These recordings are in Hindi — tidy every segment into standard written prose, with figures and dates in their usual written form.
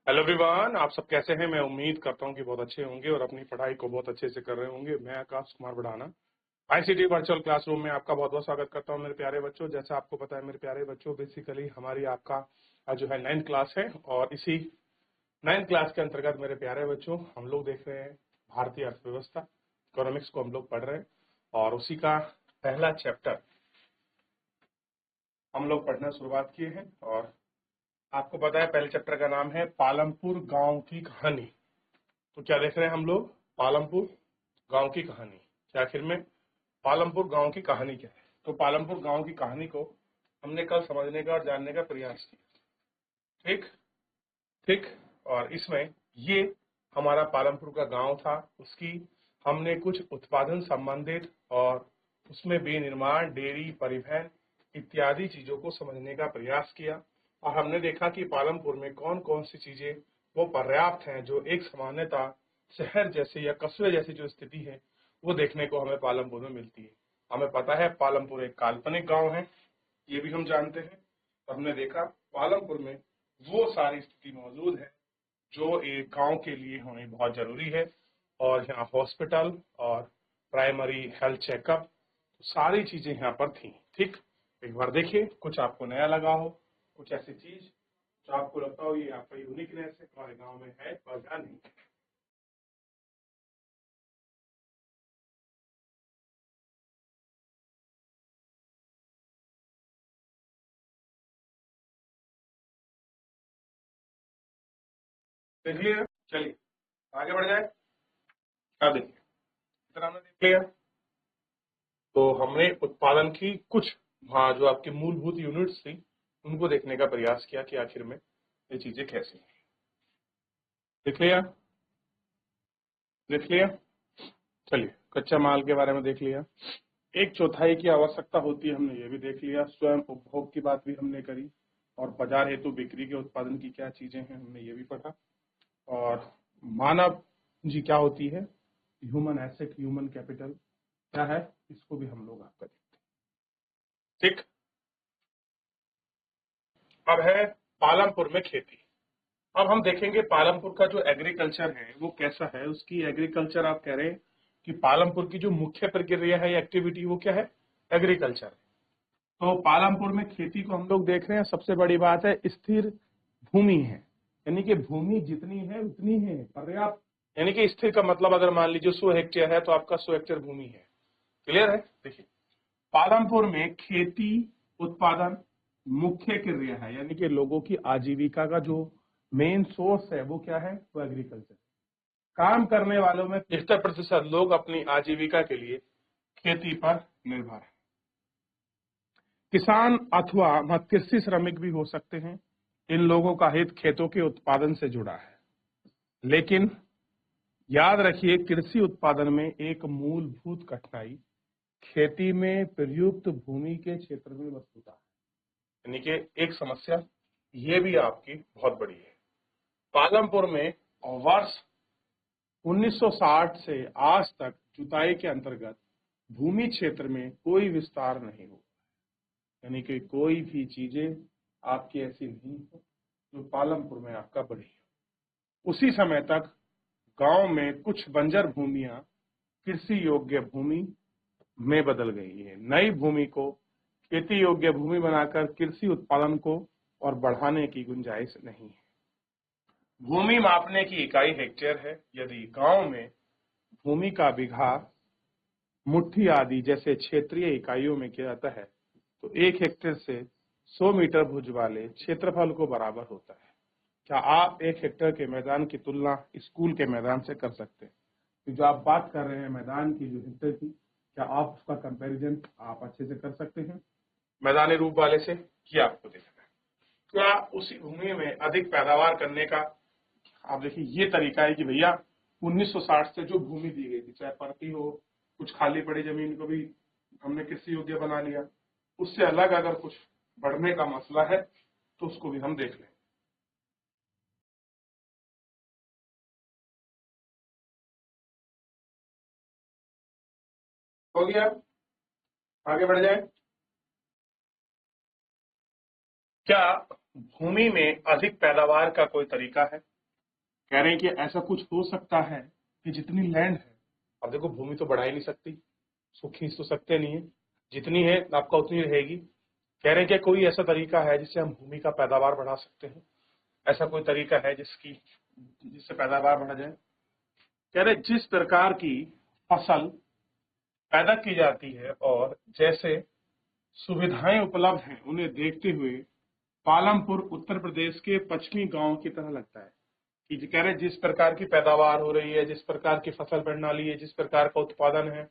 हेलो एवरीवन, आप सब कैसे हैं। मैं उम्मीद करता हूं कि बहुत अच्छे होंगे और अपनी पढ़ाई को बहुत अच्छे से कर रहे होंगे। मैं आकाश कुमार बढ़ाना आईसीटी वर्चुअल क्लासरूम में आपका बहुत बहुत स्वागत करता हूं मेरे प्यारे बच्चों। जैसा आपको पता है मेरे प्यारे बच्चों, बेसिकली हमारी आपका जो है 9th क्लास है और इसी 9th क्लास के अंतर्गत मेरे प्यारे बच्चों हम लोग देख रहे हैं भारतीय अर्थव्यवस्था, इकोनॉमिक्स को हम लोग पढ़ रहे हैं और उसी का पहला चैप्टर हम लोग पढ़ना शुरुआत किए हैं। और आपको पता है पहले चैप्टर का नाम है पालमपुर गांव की कहानी। तो क्या देख रहे हैं हम लोग? पालमपुर गांव की कहानी। क्या आखिर में पालमपुर गांव की कहानी क्या है? तो पालमपुर गांव की कहानी को हमने कल समझने का और जानने का प्रयास किया। ठीक ठीक। और इसमें ये हमारा पालमपुर का गांव था, उसकी हमने कुछ उत्पादन संबंधित और उसमें विनिर्माण, डेयरी, परिवहन इत्यादि चीजों को समझने का प्रयास किया। और हमने देखा कि पालमपुर में कौन कौन सी चीजें वो पर्याप्त हैं जो एक सामान्यता शहर जैसे या कस्बे जैसी जो स्थिति है वो देखने को हमें पालमपुर में मिलती है। हमें पता है पालमपुर एक काल्पनिक गांव है, ये भी हम जानते हैं। तो हमने देखा पालमपुर में वो सारी स्थिति मौजूद है जो एक गांव के लिए होनी बहुत जरूरी है। और यहाँ हॉस्पिटल और प्राइमरी हेल्थ चेकअप सारी चीजें यहाँ पर थी। ठीक, एक बार देखिए, कुछ आपको नया लगा हो, कुछ ऐसी चीज जो आपको लगता हो ये आपका यूनिकनेस है, हमारे गांव में है और या नहीं। देख लिया? चलिए आगे बढ़ जाए। अब देखिए, इतना हमने देख लिया। तो हमने उत्पादन की कुछ, हाँ, जो आपकी मूलभूत यूनिट्स थी उनको देखने का प्रयास किया कि आखिर में ये चीजें कैसी हैं। देख लिया? देख लिया? चलिए, कच्चा माल के बारे में देख लिया। एक चौथाई की आवश्यकता होती है, हमने ये भी देख लिया। स्वयं उपभोग की बात भी हमने करी और बाजार हेतु बिक्री के उत्पादन की क्या चीजें हैं हमने ये भी पढ़ा। और मानव जी क्या होती है, ह्यूमन एसेट, ह्यूमन कैपिटल क्या है, इसको भी हम लोग आपका देखते हैं। ठीक। अब है पालमपुर में खेती। अब हम देखेंगे पालमपुर का जो एग्रीकल्चर है वो कैसा है। उसकी एग्रीकल्चर, आप कह रहे हैं कि पालमपुर की जो मुख्य प्रक्रिया है, एक्टिविटी, वो क्या है? एग्रीकल्चर। तो पालमपुर में खेती को हम लोग देख रहे हैं। सबसे बड़ी बात है स्थिर भूमि है, यानी कि भूमि जितनी है उतनी है पर्याप्त। यानी कि स्थिर का मतलब अगर मान लीजिए 100 हेक्टेयर है तो आपका 100 हेक्टेयर भूमि है। क्लियर है? देखिए, पालमपुर में खेती उत्पादन मुख्य क्रिया है, यानी कि लोगों की आजीविका का जो मेन सोर्स है वो क्या है? वो एग्रीकल्चर। काम करने वालों में 75% लोग अपनी आजीविका के लिए खेती पर निर्भर है। किसान अथवा कृषि श्रमिक भी हो सकते हैं। इन लोगों का हित खेतों के उत्पादन से जुड़ा है। लेकिन याद रखिए, कृषि उत्पादन में एक मूलभूत कठिनाई खेती में प्रयुक्त भूमि के क्षेत्र में वस्तुता है, यानी कि एक समस्या ये भी आपकी बहुत बड़ी है। पालमपुर में वर्ष 1960 से आज तक जुताई के अंतर्गत भूमि क्षेत्र में कोई विस्तार नहीं हुआ, यानी कि कोई भी चीजें आपकी ऐसी नहीं है जो पालमपुर में आपका बढ़ी है। उसी समय तक गांव में कुछ बंजर भूमियां कृषि योग्य भूमि में बदल गई है। नई भूमि को खेती योग्य भूमि बनाकर कृषि उत्पादन को और बढ़ाने की गुंजाइश नहीं है। भूमि मापने की इकाई हेक्टेयर है। यदि गांव में भूमि का बिघा, मुट्ठी आदि जैसे क्षेत्रीय इकाइयों में किया जाता है तो 1 हेक्टेयर से 100 मीटर भुज वाले क्षेत्रफल को बराबर होता है। क्या आप 1 हेक्टेयर के मैदान की तुलना स्कूल के मैदान से कर सकते हैं? तो जो आप बात कर रहे हैं मैदान की, जो हेक्टेयर की, क्या आप उसका कंपैरिजन आप अच्छे से कर सकते हैं मैदानी रूप वाले से? किया आपको देखना है। क्या उसी भूमि में अधिक पैदावार करने का, आप देखिए ये तरीका है कि भैया 1960 से जो भूमि दी गई थी, चाहे परती हो, कुछ खाली पड़ी जमीन को भी हमने कृषि योग्य बना लिया, उससे अलग अगर कुछ बढ़ने का मसला है तो उसको भी हम देख लें। हो गया? आगे बढ़ जाए। क्या भूमि में अधिक पैदावार का कोई तरीका है? कह रहे हैं कि ऐसा कुछ हो सकता है कि जितनी लैंड है, अब देखो भूमि तो बढ़ा ही नहीं सकती, उसको खींच तो सकते नहीं है, जितनी है आपका उतनी रहेगी। कह रहे हैं कि कोई ऐसा तरीका है जिससे हम भूमि का पैदावार बढ़ा सकते हैं, ऐसा कोई तरीका है जिससे पैदावार बढ़ा जाए। कह रहे जिस प्रकार की फसल पैदा की जाती है और जैसे सुविधाएं उपलब्ध हैं उन्हें देखते हुए पालमपुर उत्तर प्रदेश के पश्चिमी गांव की तरह लगता है। कि कह रहे जिस प्रकार की पैदावार हो रही है, जिस प्रकार की फसल प्रणाली है, जिस प्रकार का उत्पादन है,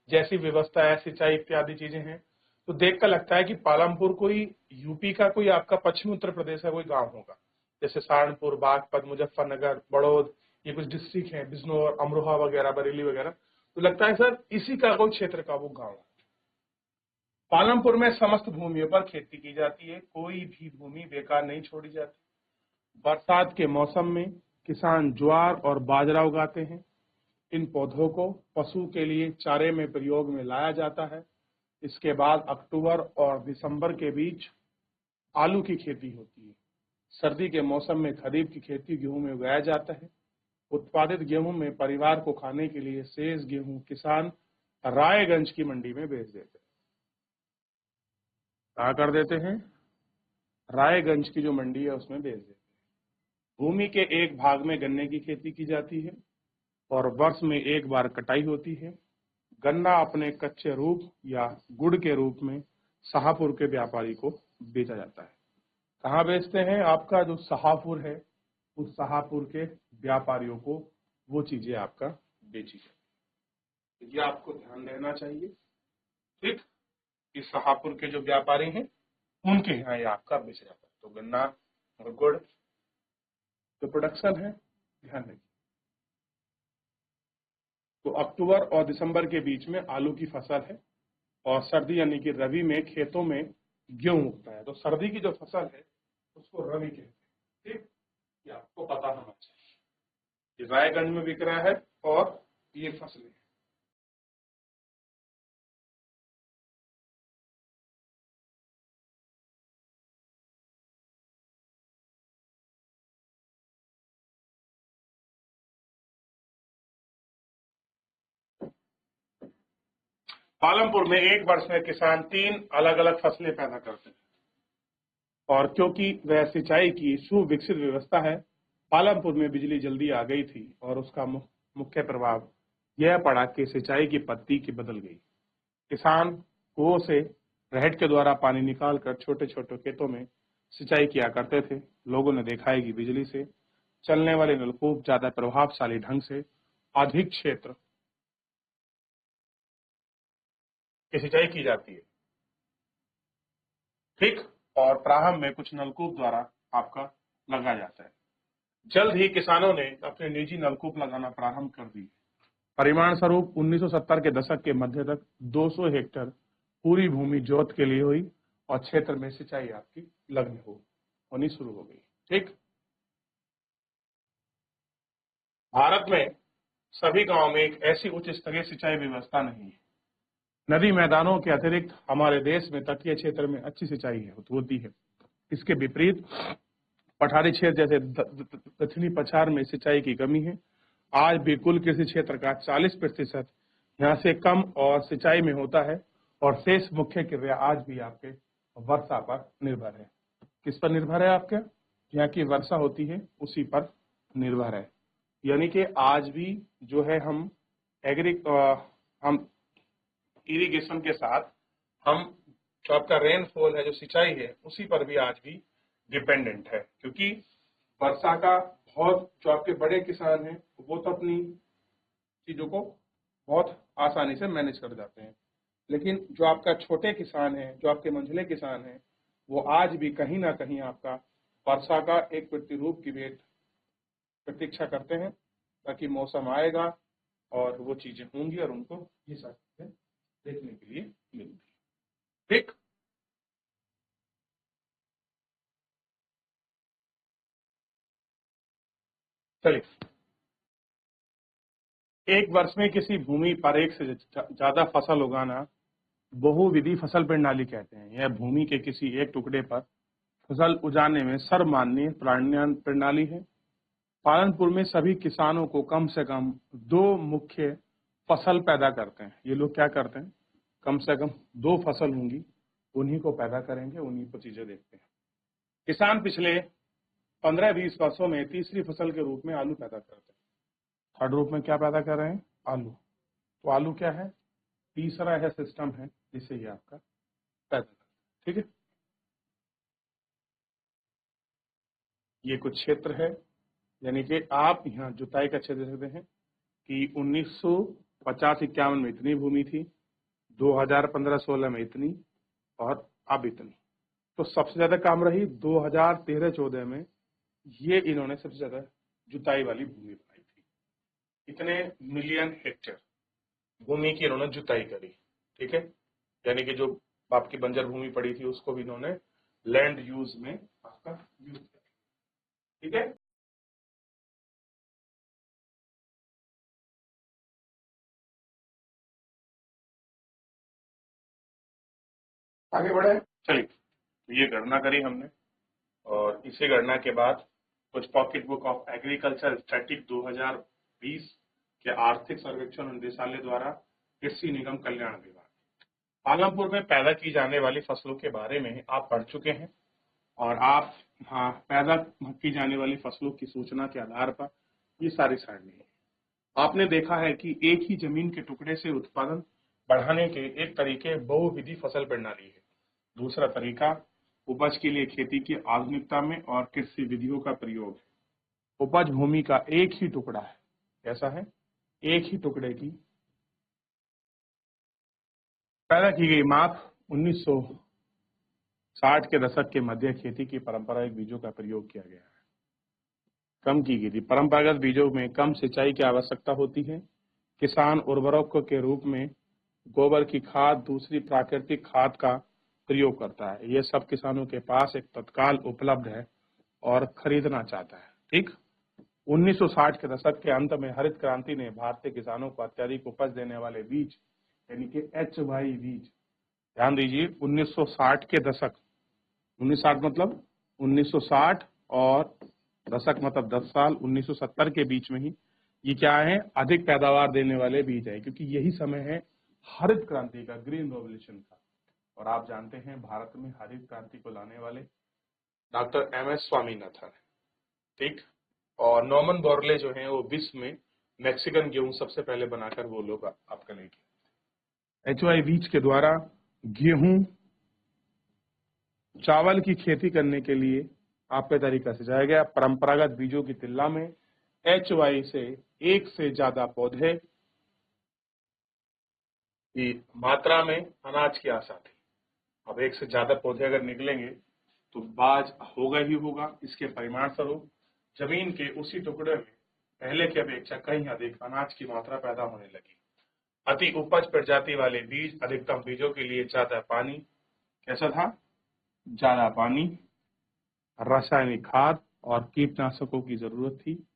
जैसी व्यवस्था है, सिंचाई इत्यादि चीजें हैं, तो देखकर लगता है कि पालमपुर कोई यूपी का कोई आपका पश्चिमी उत्तर प्रदेश का कोई गांव होगा। जैसे सहारनपुर, बागपत, मुजफ्फरनगर, बड़ौद, ये कुछ डिस्ट्रिक्ट हैं, बिजनौर, अमरोहा वगैरह, बरेली वगैरह, तो लगता है सर इसी का कोई क्षेत्र का वो गाँव है। पालमपुर में समस्त भूमियों पर खेती की जाती है, कोई भी भूमि बेकार नहीं छोड़ी जाती। बरसात के मौसम में किसान ज्वार और बाजरा उगाते हैं। इन पौधों को पशु के लिए चारे में प्रयोग में लाया जाता है। इसके बाद अक्टूबर और दिसंबर के बीच आलू की खेती होती है। सर्दी के मौसम में खरीफ की खेती गेहूं में उगाया जाता है। उत्पादित गेहूं में परिवार को खाने के लिए शेष गेहूं किसान रायगंज की मंडी में बेच देते हैं। क्या कर देते हैं? रायगंज की जो मंडी है उसमें बेच देते हैं। भूमि के एक भाग में गन्ने की खेती की जाती है और वर्ष में एक बार कटाई होती है। गन्ना अपने कच्चे रूप या गुड़ के रूप में शाहपुर के व्यापारी को बेचा जाता है। कहाँ बेचते हैं? आपका जो शाहपुर है उस शाहपुर के व्यापारियों को वो चीजें आपका बेची जाती है। ये आपको ध्यान देना चाहिए, ठीक। कि शाहपुर के जो व्यापारी हैं उनके यहाँ ये आपका बेचा जाता है। तो गन्ना और गुड़ जो प्रोडक्शन है, ध्यान रखिए। तो अक्टूबर और दिसंबर के बीच में आलू की फसल है और सर्दी यानी कि रबी में खेतों में गेहूं उगता है। तो सर्दी की जो फसल है उसको रबी कहते हैं, ठीक। ये आपको पता होना चाहिए। ये रायगंज में बिक रहा है और ये फसलें। पालमपुर में एक वर्ष में किसान 3 अलग अलग फसलें पैदा करते हैं और क्योंकि वह सिंचाई की सुविकसित व्यवस्था है, पालमपुर में बिजली जल्दी आ गई थी और उसका मुख्य प्रभाव यह पड़ा कि सिंचाई की पद्धति की बदल गई। किसान कुओं से रहट के द्वारा पानी निकालकर छोटे छोटे खेतों में सिंचाई किया करते थे। लोगों ने देखा है कि बिजली से चलने वाले नलकूप ज्यादा प्रभावशाली ढंग से अधिक क्षेत्र की सिंचाई की जाती है, ठीक। और प्रारंभ में कुछ नलकूप द्वारा आपका लगाया जाता है। जल्द ही किसानों ने अपने निजी नलकूप लगाना प्रारंभ कर दिए। परिमाण स्वरूप 1970 के दशक के मध्य तक 200 हेक्टेयर पूरी भूमि जोत के लिए हुई और क्षेत्र में सिंचाई आपकी होनी शुरू हो गई, ठीक। भारत में सभी गांवों में एक ऐसी उच्च स्तरीय सिंचाई व्यवस्था नहीं है। नदी मैदानों के अतिरिक्त हमारे देश में तटीय क्षेत्र में अच्छी सिंचाई होती है। इसके विपरीत पठारी क्षेत्र जैसे दक्षिणी पठार में सिंचाई की कमी है। आज भी कुल कृषि क्षेत्र का 40% यहाँ से कम और सिंचाई में होता है और शेष मुख्य क्रिया आज भी आपके वर्षा पर निर्भर है। किस पर निर्भर है? आपके यहाँ की वर्षा होती है उसी पर निर्भर है। यानी कि आज भी जो है हम इरिगेशन के साथ हम जो आपका रेनफॉल है, जो सिंचाई है, उसी पर भी आज भी डिपेंडेंट है। क्योंकि वर्षा का बहुत जो आपके बड़े किसान हैं वो तो अपनी चीजों को बहुत आसानी से मैनेज कर जाते हैं, लेकिन जो आपका छोटे किसान है, जो आपके मंझले किसान हैं, वो आज भी कहीं ना कहीं आपका वर्षा का एक प्रतिरूप की प्रतीक्षा करते हैं ताकि मौसम आएगा और वो चीजें होंगी और उनको ये सब चीजें देखने के लिए मिलेगी, ठीक। चलिए, एक वर्ष में किसी भूमि पर एक से ज्यादा फसल उगाना बहुविधि फसल प्रणाली कहते हैं। यह भूमि के किसी एक टुकड़े पर फसल उगाने में सर्वमान्य प्रणाली है। पालनपुर में सभी किसानों को कम से कम 2 मुख्य फसल पैदा करते हैं। ये लोग क्या करते हैं, कम से कम 2 फसल होंगी, उन्हीं को पैदा करेंगे, उन्हीं को चीजें देखते हैं। किसान पिछले 15-20 वर्षों में तीसरी फसल के रूप में आलू पैदा करते हैं। थर्ड रूप में क्या पैदा कर रहे हैं, आलू। तो आलू क्या है, तीसरा है सिस्टम है जिससे ये आपका पैदा करता है। ठीक है, ये कुछ क्षेत्र है, यानी कि आप यहाँ जुताई का क्षेत्र देखते हैं कि 1950-51 में इतनी भूमि थी, 2015-16 में इतनी, और अब इतनी। तो सबसे ज्यादा काम रही 2013-14 में, ये इन्होंने सबसे ज्यादा जुताई वाली भूमि बनाई थी। इतने मिलियन हेक्टेयर भूमि की इन्होंने जुताई करी। ठीक है, यानी कि जो आपकी बंजर भूमि पड़ी थी उसको भी इन्होंने लैंड यूज में आपका यूज किया। ठीक है, आगे बढ़े। चलिए, तो ये गणना करी हमने, और इसी गणना के बाद कुछ pocket book of agriculture static 2020 के आर्थिक सर्वेक्षण निदेशालय द्वारा कृषि निगम कल्याण विभाग पालमपुर में पैदा की जाने वाली फसलों के बारे में आप पढ़ चुके हैं, और आप पैदा की जाने वाली फसलों की सूचना के आधार पर ये सारी सारणी है। आपने देखा है कि एक ही जमीन के टुकड़े से उत्पादन बढ़ाने के एक तरीके बहुविधि फसल प्रणाली है। दूसरा तरीका उपज के लिए खेती की आधुनिकता में और कृषि विधियों का प्रयोग है। उपज भूमि का एक ही टुकड़ा है, कैसा है, एक ही टुकड़े की पैदा की गई माप 1960 के दशक के मध्य खेती की पारंपरिक बीजों का प्रयोग किया गया है। कम की गई थी। परंपरागत बीजों में कम सिंचाई की आवश्यकता होती है। किसान उर्वरक के रूप में गोबर की खाद, दूसरी प्राकृतिक खाद का प्रयोग करता है। यह सब किसानों के पास एक तत्काल उपलब्ध है और खरीदना चाहता है। ठीक, 1960 के दशक के अंत में हरित क्रांति ने भारतीय किसानों को अत्यधिक उपज देने वाले बीज यानी कि HY बीज, ध्यान दीजिए 1960 के दशक, 1960 मतलब 1960 और दशक मतलब 10 साल, 1970 के बीच में ही ये क्या है, अधिक पैदावार देने वाले बीज है, क्योंकि यही समय है हरित क्रांति का, ग्रीन रेवोल्यूशन का। और आप जानते हैं भारत में हरित क्रांति को लाने वाले डॉक्टर MS स्वामीनाथन है। ठीक, और नॉर्मन बोरले जो है वो विश्व में मैक्सिकन गेहूं सबसे पहले बनाकर वो लोग आपका लेके HY बीज के द्वारा गेहूं चावल की खेती करने के लिए आपके तरीका से जाया गया। परंपरागत बीजों की तुलना में HY से एक से ज्यादा पौधे की मात्रा में अनाज की आशा थी। अब एक से ज्यादा पौधे अगर निकलेंगे तो बाज होगा ही होगा। इसके परिणाम स्वरूप जमीन के उसी टुकड़े में पहले की अपेक्षा कहीं अधिक अनाज की मात्रा पैदा होने लगी। अति उपज प्रजाति वाले बीज, अधिकतम बीजों के लिए ज्यादा पानी, कैसा था, ज्यादा पानी, रासायनिक खाद और कीटनाशकों की जरूरत थी।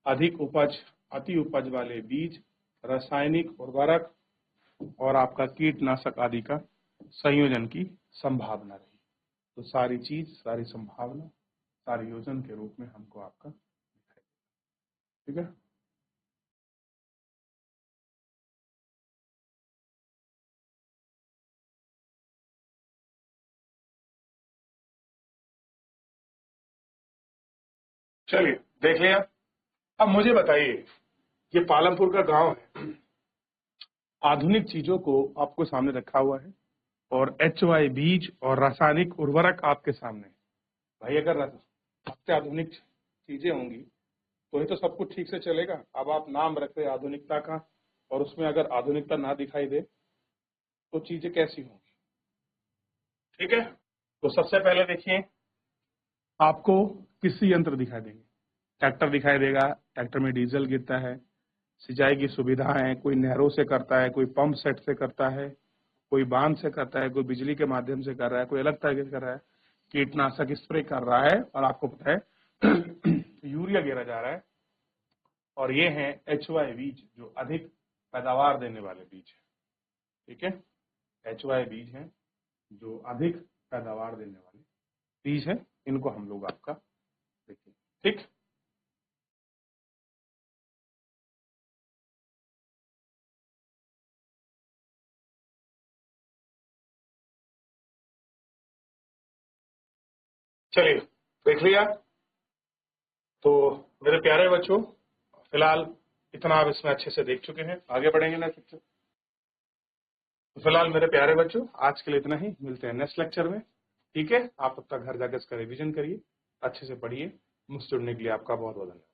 अधिक उपज, अति उपज वाले बीज, रासायनिक उर्वरक और आपका कीटनाशक आदि का संयोजन की संभावना रही। तो सारी चीज, सारी संभावना, सारे योजन के रूप में हमको आपका दिखाई। ठीक है, चलिए देख लिया। अब मुझे बताइए, ये पालमपुर का गांव है, आधुनिक चीजों को आपको सामने रखा हुआ है और HY बीज और रासायनिक उर्वरक आपके सामने। भाई अगर सबसे आधुनिक चीजें होंगी तो ही तो सब कुछ ठीक से चलेगा। अब आप नाम रख रहे आधुनिकता का और उसमें अगर आधुनिकता ना दिखाई दे तो चीजें कैसी होंगी। ठीक है, तो सबसे पहले देखिए, आपको कृषि यंत्र दिखाई देंगे। ट्रैक्टर दिखाई देगा, ट्रैक्टर में डीजल गिरता है। सिंचाई की सुविधाएं, कोई नहरों से करता है, कोई पंप सेट से करता है, कोई बांध से करता है, कोई बिजली के माध्यम से कर रहा है, कोई अलग तरीके से कर रहा है। कीटनाशक स्प्रे कर रहा है और आपको पता है यूरिया गिरा जा रहा है। और ये हैं HY बीज जो अधिक पैदावार देने वाले बीज है। ठीक है, HY बीज हैं जो अधिक पैदावार देने वाले बीज है। इनको हम लोग आपका देखें। ठीक, चलिए, देख लिया। तो मेरे प्यारे बच्चों, फिलहाल इतना आप इसमें अच्छे से देख चुके हैं, आगे बढ़ेंगे नेक्स्ट लेक्चर। तो फिलहाल मेरे प्यारे बच्चों, आज के लिए इतना ही, मिलते हैं नेक्स्ट लेक्चर में। ठीक है, आप तब तक घर जाकर इसका रिवीजन करिए, अच्छे से पढ़िए। मुझसे जुड़ने के लिए आपका बहुत बहुत धन्यवाद।